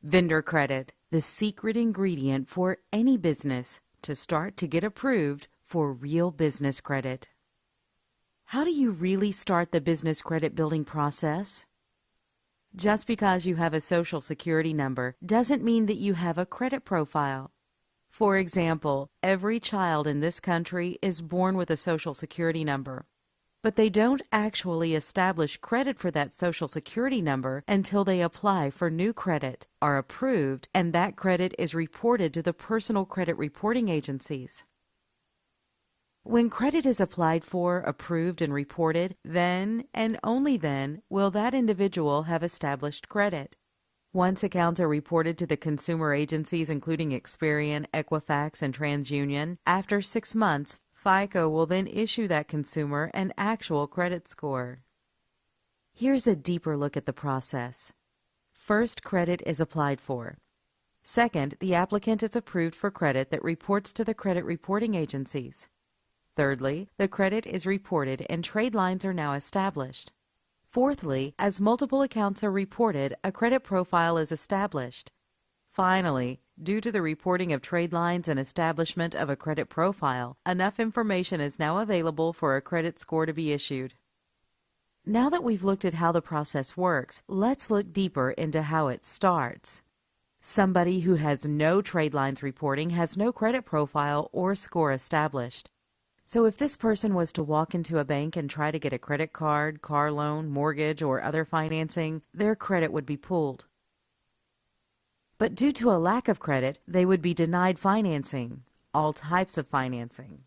Vendor credit, the secret ingredient for any business to start to get approved for real business credit. How do you really start the business credit building process? Just because you have a Social Security number doesn't mean that you have a credit profile. For example, every child in this country is born with a Social Security number, but they don't actually establish credit for that Social Security number until they apply for new credit, are approved, and that credit is reported to the personal credit reporting agencies. When credit is applied for, approved, and reported, then and only then will that individual have established credit. Once accounts are reported to the consumer agencies including Experian, Equifax, and TransUnion, after 6 months, FICO will then issue that consumer an actual credit score. Here's a deeper look at the process. First, credit is applied for. Second, the applicant is approved for credit that reports to the credit reporting agencies. Thirdly, the credit is reported and trade lines are now established. Fourthly, as multiple accounts are reported, a credit profile is established. Finally, due to the reporting of trade lines and establishment of a credit profile, enough information is now available for a credit score to be issued. Now that we've looked at how the process works, let's look deeper into how it starts. Somebody who has no trade lines reporting has no credit profile or score established. So if this person was to walk into a bank and try to get a credit card, car loan, mortgage, or other financing, their credit would be pulled. But due to a lack of credit, they would be denied financing, all types of financing.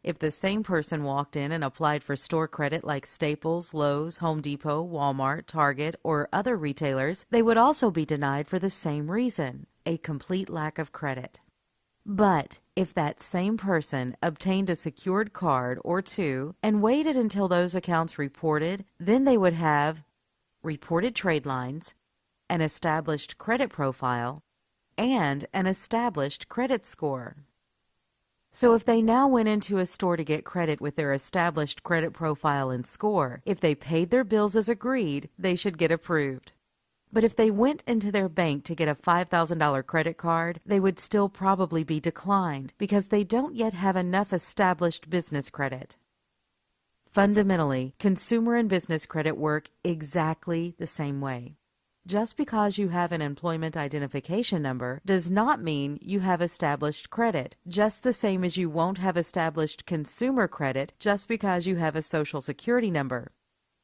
If the same person walked in and applied for store credit like Staples, Lowe's, Home Depot, Walmart, Target, or other retailers, they would also be denied for the same reason, a complete lack of credit. But if that same person obtained a secured card or two and waited until those accounts reported, then they would have reported trade lines, an established credit profile, and an established credit score. So if they now went into a store to get credit with their established credit profile and score, if they paid their bills as agreed, they should get approved. But if they went into their bank to get a $5,000 credit card, they would still probably be declined because they don't yet have enough established business credit. Fundamentally, consumer and business credit work exactly the same way. Just because you have an employment identification number does not mean you have established credit, just the same as you won't have established consumer credit just because you have a Social Security number.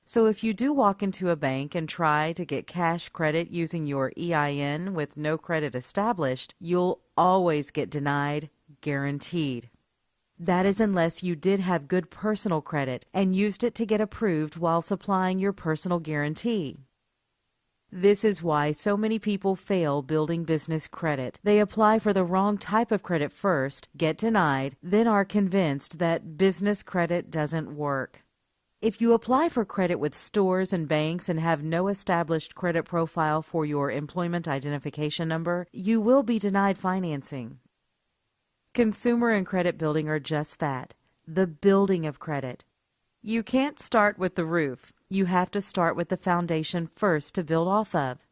So if you do walk into a bank and try to get cash credit using your EIN with no credit established, you'll always get denied, guaranteed. That is unless you did have good personal credit and used it to get approved while supplying your personal guarantee. This is why so many people fail building business credit. They apply for the wrong type of credit first, get denied, then are convinced that business credit doesn't work. If you apply for credit with stores and banks and have no established credit profile for your employment identification number, you will be denied financing. Consumer and credit building are just that, the building of credit. You can't start with the roof. You have to start with the foundation first to build off of.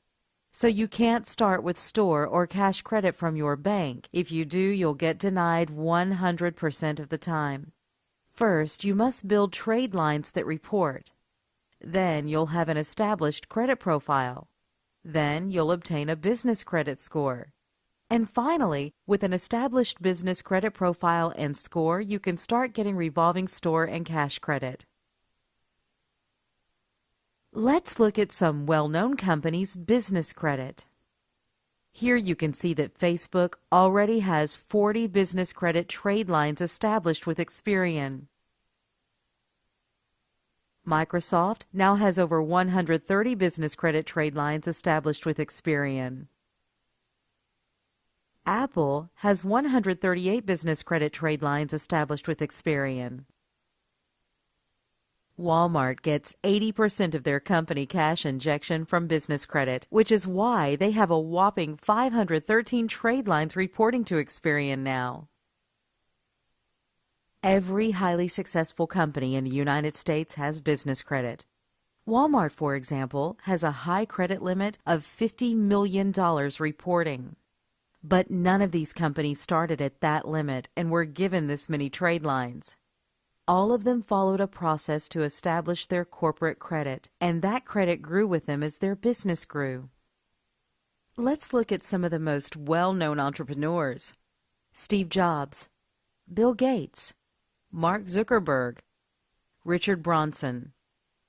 So you can't start with store or cash credit from your bank. If you do, you'll get denied 100% of the time. First, you must build trade lines that report. Then you'll have an established credit profile. Then you'll obtain a business credit score. And finally, with an established business credit profile and score, you can start getting revolving store and cash credit. Let's look at some well-known companies' business credit. Here you can see that Facebook already has 40 business credit trade lines established with Experian. Microsoft now has over 130 business credit trade lines established with Experian. Apple has 138 business credit trade lines established with Experian. Walmart gets 80% of their company cash injection from business credit, which is why they have a whopping 513 trade lines reporting to Experian now. Every highly successful company in the United States has business credit. Walmart, for example, has a high credit limit of $50 million reporting. But none of these companies started at that limit and were given this many trade lines. All of them followed a process to establish their corporate credit, and that credit grew with them as their business grew. Let's look at some of the most well-known entrepreneurs: Steve Jobs, Bill Gates, Mark Zuckerberg, Richard Branson.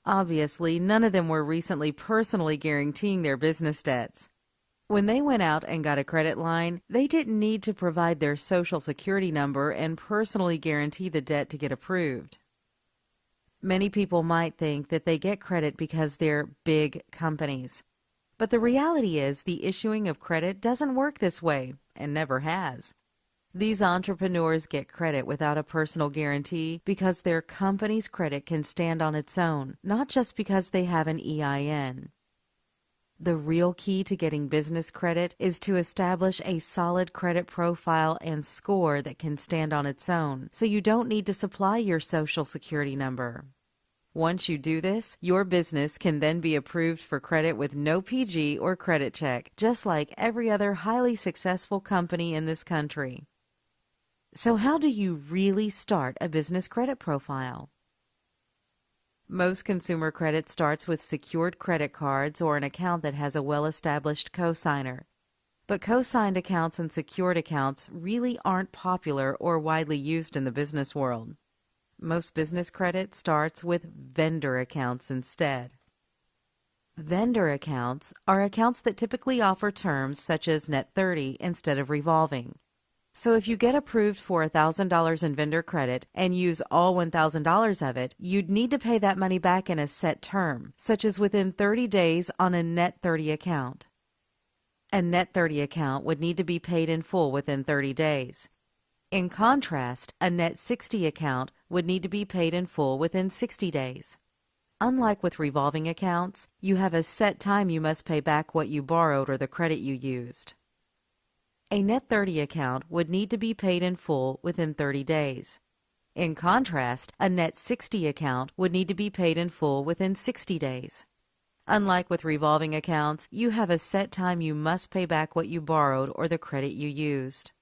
Obviously, none of them were recently personally guaranteeing their business debts. When they went out and got a credit line, they didn't need to provide their Social Security number and personally guarantee the debt to get approved. Many people might think that they get credit because they're big companies. But the reality is the issuing of credit doesn't work this way, and never has. These entrepreneurs get credit without a personal guarantee because their company's credit can stand on its own, not just because they have an EIN. The real key to getting business credit is to establish a solid credit profile and score that can stand on its own, so you don't need to supply your Social Security number. Once you do this, your business can then be approved for credit with no PG or credit check, just like every other highly successful company in this country. So how do you really start a business credit profile? Most consumer credit starts with secured credit cards or an account that has a well-established cosigner. But co-signed accounts and secured accounts really aren't popular or widely used in the business world. Most business credit starts with vendor accounts instead. Vendor accounts are accounts that typically offer terms such as net 30 instead of revolving. So if you get approved for $1,000 in vendor credit and use all $1,000 of it, you'd need to pay that money back in a set term, such as within 30 days on a net 30 account. A net 30 account would need to be paid in full within 30 days. In contrast, a net 60 account would need to be paid in full within 60 days. Unlike with revolving accounts, you have a set time you must pay back what you borrowed or the credit you used. A net 30 account would need to be paid in full within 30 days. In contrast, a net 60 account would need to be paid in full within 60 days. Unlike with revolving accounts, you have a set time you must pay back what you borrowed or the credit you used.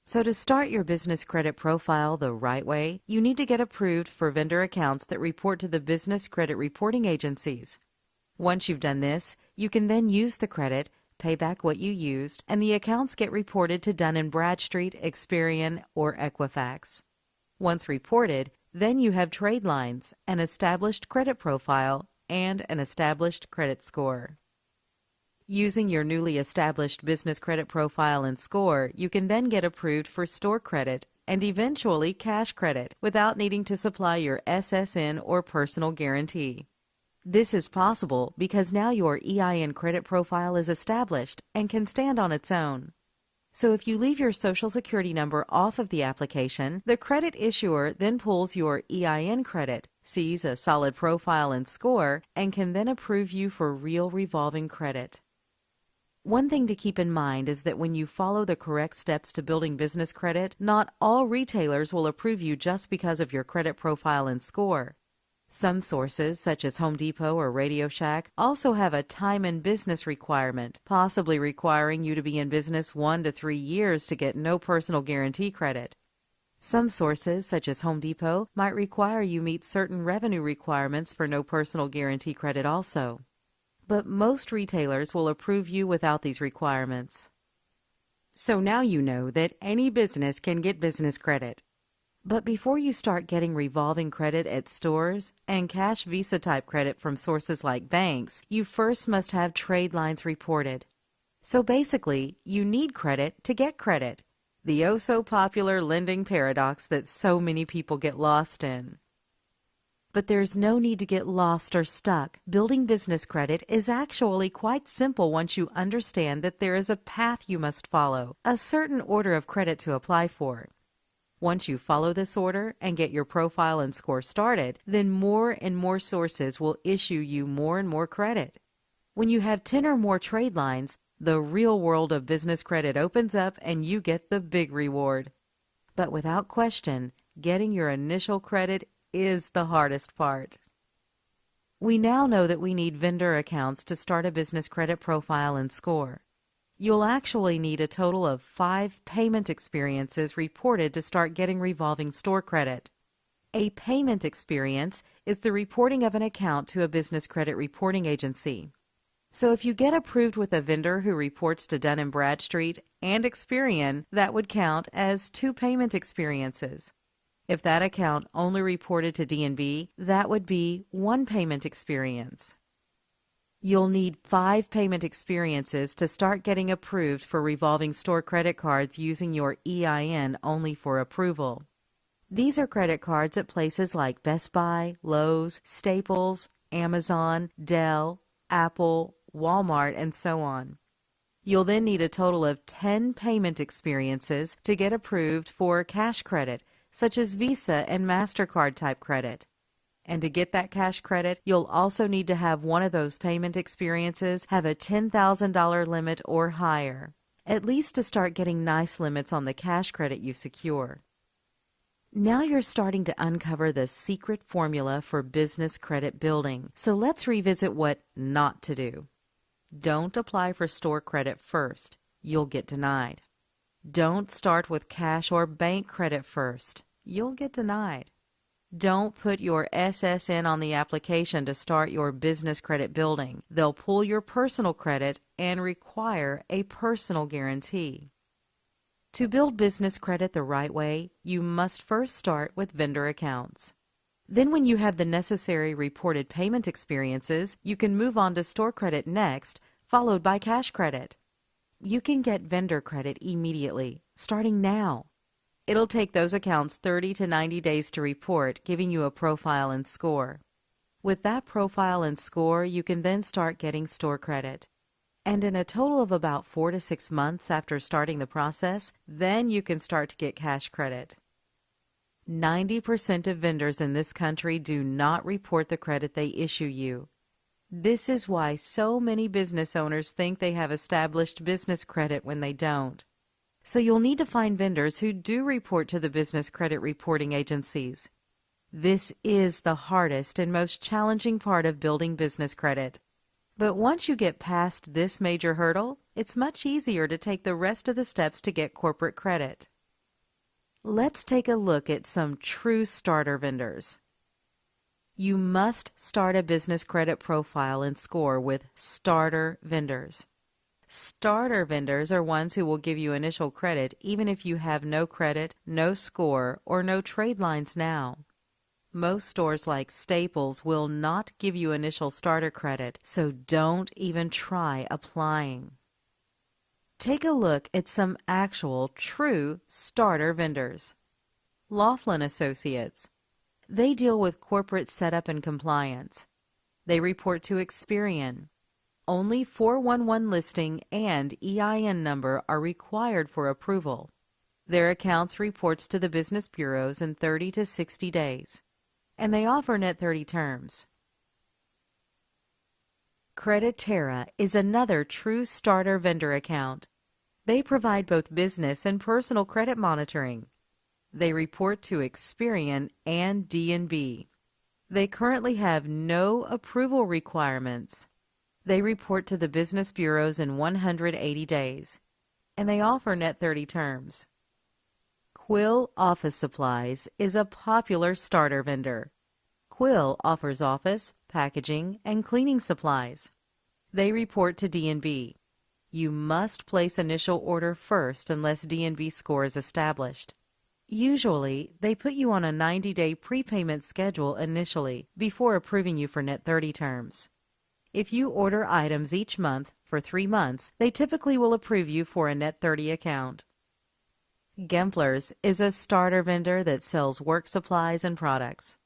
So to start your business credit profile the right way, you need to get approved for vendor accounts that report to the business credit reporting agencies. Once you've done this, you can then use the credit, pay back what you used, and the accounts get reported to Dun & Bradstreet, Experian, or Equifax. Once reported, then you have trade lines, an established credit profile, and an established credit score. Using your newly established business credit profile and score, you can then get approved for store credit and eventually cash credit without needing to supply your SSN or personal guarantee. This is possible because now your EIN credit profile is established and can stand on its own. So if you leave your Social Security number off of the application, the credit issuer then pulls your EIN credit, sees a solid profile and score, and can then approve you for real revolving credit. One thing to keep in mind is that when you follow the correct steps to building business credit, not all retailers will approve you just because of your credit profile and score. Some sources, such as Home Depot or Radio Shack, also have a time in business requirement, possibly requiring you to be in business 1 to 3 years to get no personal guarantee credit. Some sources, such as Home Depot, might require you meet certain revenue requirements for no personal guarantee credit also. But most retailers will approve you without these requirements. So now you know that any business can get business credit. But before you start getting revolving credit at stores and cash Visa type credit from sources like banks, you first must have trade lines reported. So basically, you need credit to get credit, the oh-so-popular lending paradox that so many people get lost in. But there's no need to get lost or stuck. Building business credit is actually quite simple once you understand that there is a path you must follow, a certain order of credit to apply for. Once you follow this order and get your profile and score started, then more and more sources will issue you more and more credit. When you have 10 or more trade lines, the real world of business credit opens up and you get the big reward. But without question, getting your initial credit is the hardest part. We now know that we need vendor accounts to start a business credit profile and score. You'll actually need a total of 5 payment experiences reported to start getting revolving store credit. A payment experience is the reporting of an account to a business credit reporting agency. So if you get approved with a vendor who reports to Dun & Bradstreet and Experian, that would count as 2 payment experiences. If that account only reported to D&B, that would be 1 payment experience. You'll need 5 payment experiences to start getting approved for revolving store credit cards using your EIN only for approval. These are credit cards at places like Best Buy, Lowe's, Staples, Amazon, Dell, Apple, Walmart, and so on. You'll then need a total of 10 payment experiences to get approved for cash credit, such as Visa and MasterCard type credit. And to get that cash credit, you'll also need to have one of those payment experiences have a $10,000 limit or higher, at least to start getting nice limits on the cash credit you secure. Now you're starting to uncover the secret formula for business credit building. So let's revisit what not to do. Don't apply for store credit first. You'll get denied. Don't start with cash or bank credit first. You'll get denied. Don't put your SSN on the application to start your business credit building. They'll pull your personal credit and require a personal guarantee. To build business credit the right way, you must first start with vendor accounts. Then when you have the necessary reported payment experiences, you can move on to store credit next, followed by cash credit. You can get vendor credit immediately, starting now. It'll take those accounts 30 to 90 days to report, giving you a profile and score. With that profile and score, you can then start getting store credit. And in a total of about 4 to 6 months after starting the process, then you can start to get cash credit. 90% of vendors in this country do not report the credit they issue you. This is why so many business owners think they have established business credit when they don't. So you'll need to find vendors who do report to the business credit reporting agencies. This is the hardest and most challenging part of building business credit. But once you get past this major hurdle, it's much easier to take the rest of the steps to get corporate credit. Let's take a look at some true starter vendors. You must start a business credit profile and score with starter vendors. Starter vendors are ones who will give you initial credit even if you have no credit, no score, or no trade lines now. Most stores like Staples will not give you initial starter credit, so don't even try applying. Take a look at some actual, true starter vendors. Laughlin Associates. They deal with corporate setup and compliance. They report to Experian. Only 411 listing and EIN number are required for approval. Their accounts reports to the business bureaus in 30 to 60 days. And they offer net 30 terms. Creditera is another true starter vendor account. They provide both business and personal credit monitoring. They report to Experian and D&B. They currently have no approval requirements. They report to the business bureaus in 180 days. And they offer net 30 terms. Quill Office Supplies is a popular starter vendor. Quill offers office, packaging, and cleaning supplies. They report to D&B. You must place initial order first unless D&B score is established. Usually, they put you on a 90-day prepayment schedule initially before approving you for net 30 terms. If you order items each month for 3 months, they typically will approve you for a net 30 account. Gemplers is a starter vendor that sells work supplies and products.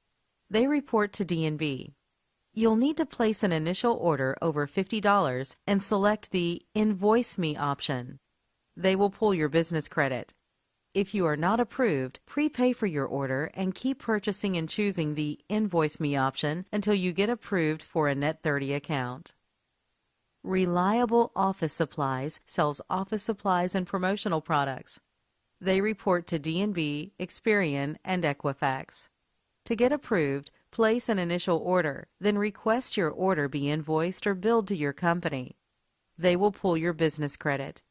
They report to D&B. You'll need to place an initial order over $50 and select the Invoice Me option. They will pull your business credit. If you are not approved, prepay for your order and keep purchasing and choosing the Invoice Me option until you get approved for a net 30 account. Reliable Office Supplies sells office supplies and promotional products. They report to D&B, Experian, and Equifax. To get approved, Place an initial order, then request your order be invoiced or billed to your company. They will pull your business credit.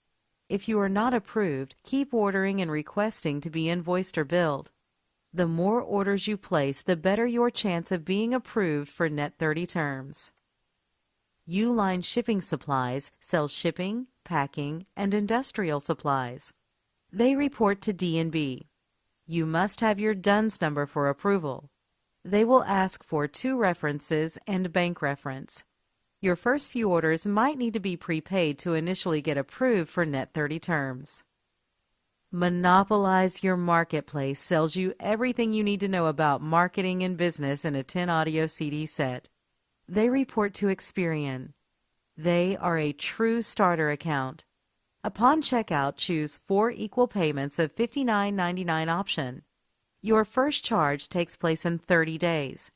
If you are not approved, keep ordering and requesting to be invoiced or billed. The more orders you place, the better your chance of being approved for Net 30 terms. Uline Shipping Supplies sells shipping, packing, and industrial supplies. They report to D&B. You must have your DUNS number for approval. They will ask for 2 references and bank reference. Your first few orders might need to be prepaid to initially get approved for Net 30 terms. Monopolize Your Marketplace sells you everything you need to know about marketing and business in a 10 audio CD set. They report to Experian. They are a true starter account. Upon checkout, choose 4 equal payments of $59.99 option. Your first charge takes place in 30 days.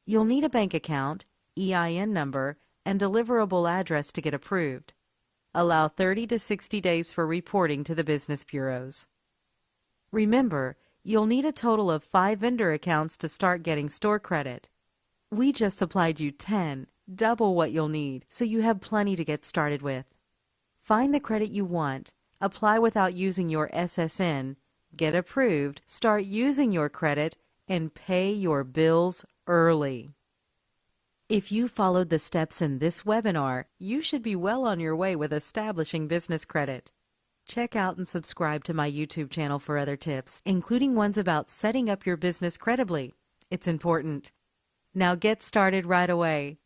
You'll need a bank account, EIN number, and deliverable address to get approved. Allow 30 to 60 days for reporting to the business bureaus. Remember, you'll need a total of 5 vendor accounts to start getting store credit. We just supplied you 10, double what you'll need, so you have plenty to get started with. Find the credit you want, apply without using your SSN, get approved, start using your credit, and pay your bills early. If you followed the steps in this webinar, you should be well on your way with establishing business credit. Check out and subscribe to my YouTube channel for other tips, including ones about setting up your business credibly. It's important. Now get started right away.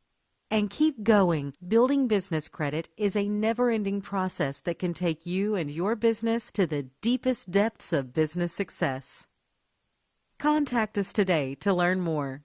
And keep going. Building business credit is a never-ending process that can take you and your business to the deepest depths of business success. Contact us today to learn more.